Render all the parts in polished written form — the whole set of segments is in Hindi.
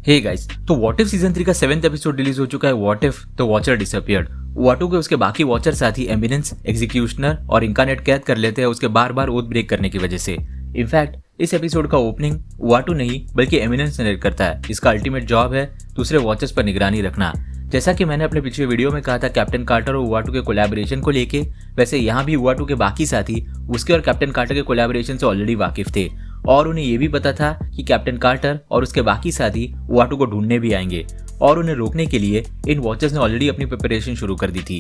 हे गाइस, तो व्हाट इफ सीजन 3 का 7th एपिसोड रिलीज हो चुका है। What if the watcher disappeared. वाटू के उसके बाकी वॉचर साथी एमिनेंस, एग्जीक्यूशनर और इनकार्नेट कैद कर लेते हैं उसके बार बार ओथ ब्रेक करने की वजह से। इनफैक्ट इस एपिसोड का ओपनिंग वाटू नहीं बल्कि एमिनेंस नरेट करता है। इसका अल्टीमेट जॉब है दूसरे वॉचर्स पर निगरानी रखना। जैसा कि मैंने अपने पिछले वीडियो में कहा था कैप्टन कार्टर और वाटू के कोलैबोरेशन को लेके, वैसे यहाँ भी वाटू के बाकी साथी उसके और कैप्टन कार्टर के कोलैबोरेशन से ऑलरेडी वाकिफ थे और उन्हें ये भी पता था कि कैप्टन कार्टर और उसके बाकी साथी वाटू को ढूंढने भी आएंगे और उन्हें रोकने के लिए इन वॉचर्स ने ऑलरेडी अपनी प्रिपरेशन शुरू कर दी थी।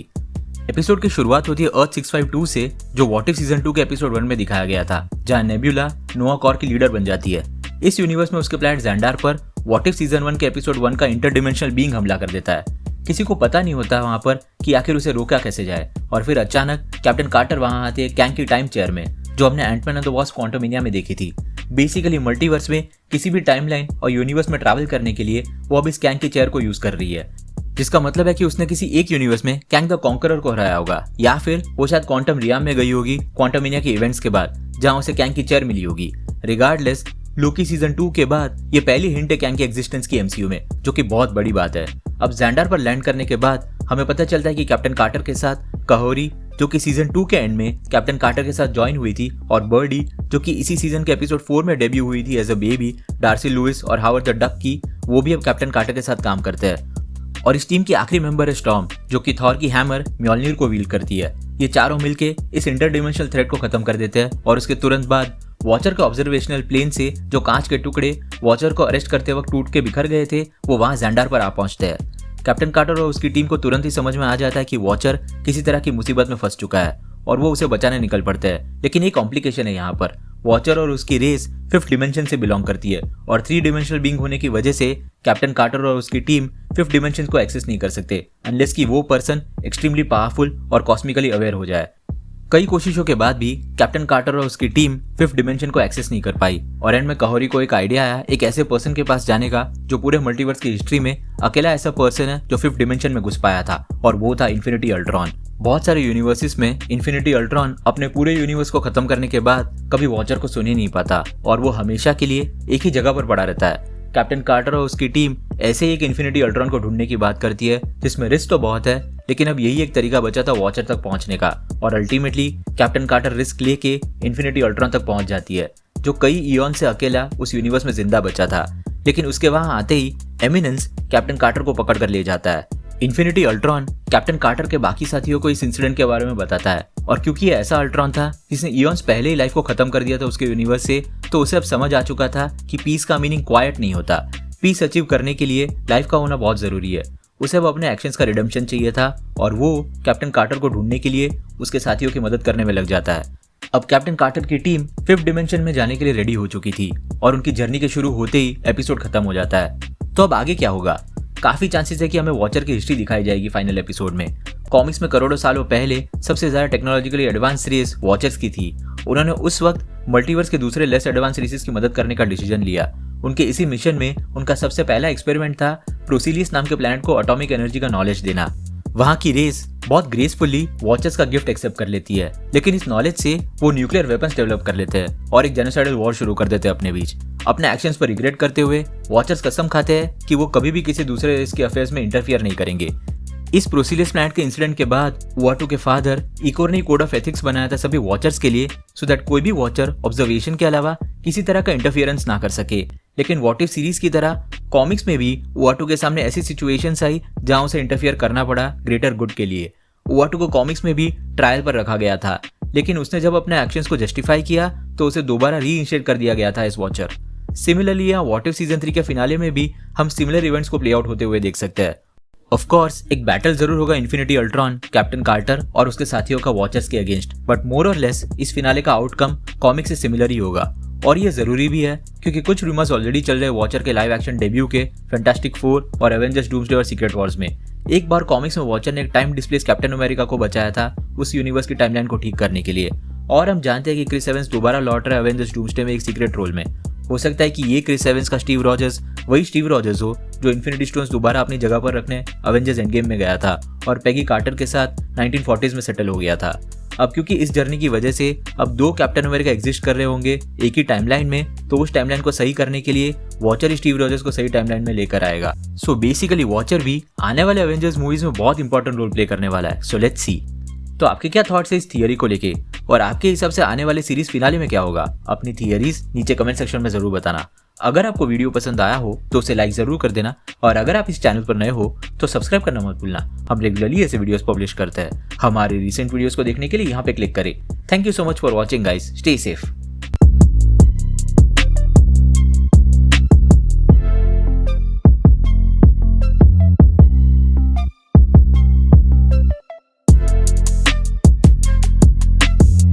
एपिसोड की शुरुआत होती है अर्थ 652 से, जो व्हाट इफ सीजन 2 के एपिसोड 1 में दिखाया गया था, जहां नेबुला नोआ कॉर की लीडर बन जाती है। इस यूनिवर्स में उसके प्लैनेट ज़ैंडार पर व्हाट इफ सीजन 1 के एपिसोड 1 का इंटरडिमेंशनल बीइंग हमला कर देता है। किसी को पता नहीं होता वहां पर कि आखिर उसे रोका कैसे जाए और फिर अचानक कैप्टन कार्टर वहां आते हैं कैंग की टाइम चेयर में, जो हमने एंटमैन एंड द वॉस्प क्वांटमनिया में देखी थी। बेसिकली मल्टीवर्स में किसी भी टाइमलाइन और यूनिवर्स में ट्रैवल करने के लिए वो अब इस कैंग की चेयर को यूज कर रही है, जिसका मतलब है कि उसने किसी एक यूनिवर्स में कैंग द कॉन्करर को हराया होगा, या फिर वो शायद क्वांटम रियाम में गई होगी क्वांटमनिया के इवेंट्स के बाद, जहां उसे कैंग की चेयर मिली होगी। रिगार्डलेस, लोकी सीजन 2 के बाद ये पहली हिंट है कैंग की एग्जिस्टेंस की एमसीयू में, जो कि बहुत बड़ी बात है। अब ज़ैंडार पर लैंड करने के बाद हमें पता चलता है कि कैप्टन कार्टर के साथ कहोरी, जो कि सीजन 2 के एंड में कैप्टन कार्टर के साथ ज्वाइन हुई थी, और बर्डी, जो कि इसी सीजन के एपिसोड 4 में डेब्यू हुई थी as a baby, Darcy Louis और हावर्ड द डक की, वो भी अब कैप्टन कार्टर के साथ काम करते हैं। और इस टीम की आखिरी मेंबर है स्टॉर्म, जो कि थॉर की हैमर म्योल्निर को व्हील करती है। ये चारों मिलके इस इंटरडिमेंशनल थ्रेट को खत्म कर देते हैं और उसके तुरंत बाद वॉचर के ऑब्जर्वेशनल प्लेन से जो कांच के टुकड़े वॉचर को अरेस्ट करते वक्त टूट के बिखर गए थे, वो वहां ज़ैंडार पर आ पहुंचते हैं। कैप्टन कार्टर और उसकी टीम को तुरंत ही समझ में आ जाता है कि वॉचर किसी तरह की मुसीबत में फंस चुका है और वो उसे बचाने निकल पड़ते हैं। लेकिन एक कॉम्प्लिकेशन है यहाँ पर, वॉचर और उसकी रेस 5th डिमेंशन से बिलोंग करती है और 3 डिमेंशनल बीइंग होने की वजह से कैप्टन कार्टर और उसकी टीम 5th डिमेंशन को एक्सेस नहीं कर सकते अनलेस कि वो पर्सन एक्सट्रीमली पावरफुल और कॉस्मिकली अवेयर हो जाए। कई कोशिशों के बाद भी कैप्टन कार्टर और उसकी टीम 5th डिमेंशन को एक्सेस नहीं कर पाई और एंड में कहोरी को एक आइडिया आया एक ऐसे पर्सन के पास जाने का जो पूरे मल्टीवर्स की हिस्ट्री में अकेला ऐसा पर्सन है जो 5th डिमेंशन में घुस पाया था, और वो था इन्फिनिटी अल्ट्रॉन। बहुत सारे यूनिवर्सेस में इन्फिनिटी अल्ट्रॉन अपने पूरे यूनिवर्स को खत्म करने के बाद कभी वॉचर को सुन ही नहीं पाता और वो हमेशा के लिए एक ही जगह पर पड़ा रहता है। कैप्टन कार्टर और उसकी टीम ऐसे ही एक इन्फिनिटी अल्ट्रॉन को ढूंढने की बात करती है, जिसमें रिस्क तो बहुत है, लेकिन अब यही एक तरीका बचा था वॉचर तक पहुंचने का, और अल्टीमेटली कैप्टन कार्टर रिस्क लेके इन्फिनिटी अल्ट्रॉन तक पहुंच जाती है, जो कई ईयॉन से अकेला उस यूनिवर्स में जिंदा बचा था। लेकिन उसके वहां आते ही एमिनेंस कैप्टन कार्टर को पकड़ कर ले जाता है। इन्फिनिटी अल्ट्रॉन कैप्टन कार्टर के बाकी साथियों को इस इंसिडेंट के बारे में बताता है, और क्योंकि ये ऐसा अल्ट्रॉन था जिसने ईयॉन्स पहले ही लाइफ को खत्म कर दिया था उसके यूनिवर्स से, तो उसे अब समझ आ चुका था कि पीस का मीनिंग क्वाइट नहीं होता। पीस अचीव करने के लिए लाइफ का होना बहुत जरूरी है। उसे अब अपने एक्शंस का रिडेम्पशन चाहिए था और वो कैप्टन कार्टर को ढूंढने के लिए उसके साथियों की मदद करने में लग जाता है। अब कैप्टन कार्टर की टीम 5th डिमेंशन में जाने के लिए रेडी हो चुकी थी और उनकी जर्नी के शुरू होते ही एपिसोड खत्म हो जाता है। तो अब आगे क्या होगा? काफी चांसेस है कि हमें वॉचर की हिस्ट्री दिखाई जाएगी फाइनल एपिसोड में। कॉमिक्स में करोड़ों सालों पहले सबसे ज्यादा टेक्नोलॉजिकली एडवांस रेस वॉचर्स की थी। उन्होंने उस वक्त मल्टीवर्स के दूसरे लेस एडवांस रेसेस की मदद करने का डिसीजन लिया। उनके इसी मिशन में उनका सबसे पहला एक्सपेरिमेंट था प्रोसिलियस नाम के प्लैनेट को एटॉमिक एनर्जी का नॉलेज देना। वहां की रेस बहुत ग्रेसफुली वॉचर्स का गिफ्ट एक्सेप्ट कर लेती है, लेकिन इस नॉलेज से वो न्यूक्लियर वेपन्स डेवलप कर लेते हैं और एक जेनोसाइडल वॉर शुरू कर देते हैं अपने बीच। अपने एक्शंस पर रिग्रेट करते हुए वॉचर्स कसम खाते हैं कि वो कभी भी किसी दूसरे रेस के अफेयर्स में इंटरफियर नहीं करेंगे। इस प्रोसिलियस प्लैनेट के इंसिडेंट के बाद वाटू के फादर इकोर ने कोड ऑफ एथिक्स बनाया था सभी वॉचर्स के लिए, सो दैट कोई भी वॉचर ऑब्जर्वेशन के अलावा किसी तरह का इंटरफियरेंस ना कर सके। लेकिन व्हाट इफ सीरीज की तरह कॉमिक्स में भी वाटू के सामने ऐसी सिचुएशंस आई जहां उसे इंटरफियर करना पड़ा ग्रेटर गुड के लिए। वाटू को कॉमिक्स में भी ट्रायल पर रखा गया था, लेकिन उसने जब अपने एक्शंस को जस्टिफाई किया तो उसे दोबारा रीइंस्टेट कर दिया गया था एज वॉचर। सिमिलरली यहाँ व्हाट इफ सीजन 3 के फिनाले में भी हम सिमिलर इवेंट्स को प्ले आउट होते हुए देख सकते हैं। ऑफ कोर्स एक बैटल जरूर होगा इन्फिनिटी अल्ट्रॉन, कैप्टन कार्टर और उसके साथियों का वॉचर्स के अगेंस्ट, बट मोर और लेस इस फिनाले का आउटकम कॉमिक से सिमिलर ही होगा। और ये जरूरी भी है क्योंकि कुछ रूमर्स ऑलरेडी चल रहे वॉचर के लाइव एक्शन डेब्यू के फैंटास्टिक 4 और एवेंजर्स डूम्सडे और सीक्रेट वॉर्स में। एक बार कॉमिक्स में वॉचर ने एक टाइम डिस्प्लेस कैप्टन अमेरिका को बचाया था उस यूनिवर्स की टाइमलाइन को ठीक करने के लिए, और हम जानते हैं कि क्रिस एवंस दोबारा लौट रहा है एवेंजर्स डूम्सडे में एक सीक्रेट रोल में। हो सकता है कि ये क्रिस एवंस का स्टीव रॉजर्स वही स्टीव रॉजर्स हो जो इन्फिनिटी स्टोन्स दोबारा अपनी जगह पर रखने अवेंजर्स एंड गेम में गया था और पेगी कार्टर के साथ 1940s में सेटल हो गया था। अब क्योंकि इस जर्नी की वजह से अब 2 कैप्टन अमेरिका एग्जिस्ट कर रहे होंगे एक ही टाइमलाइन में, तो उस टाइमलाइन को सही करने के लिए वॉचर स्टीव रॉजर्स को सही टाइमलाइन में लेकर आएगा। सो बेसिकली वॉचर भी आने वाले एवेंजर्स मूवीज में बहुत इंपॉर्टेंट रोल प्ले करने वाला है। So let's see. तो आपके क्या थॉट्स है इस थियरी को लेके, और आपके हिसाब से आने वाले सीरीज फिनाले में क्या होगा? अपनी थियरीज नीचे कमेंट सेक्शन में जरूर बताना। अगर आपको वीडियो पसंद आया हो तो उसे लाइक जरूर कर देना, और अगर आप इस चैनल पर नए हो तो सब्सक्राइब करना मत भूलना। हम रेगुलरली ऐसे वीडियोस पब्लिश करते हैं। हमारे रिसेंट वीडियोस को देखने के लिए यहाँ पे क्लिक करें। Thank you so much for watching guys, stay safe.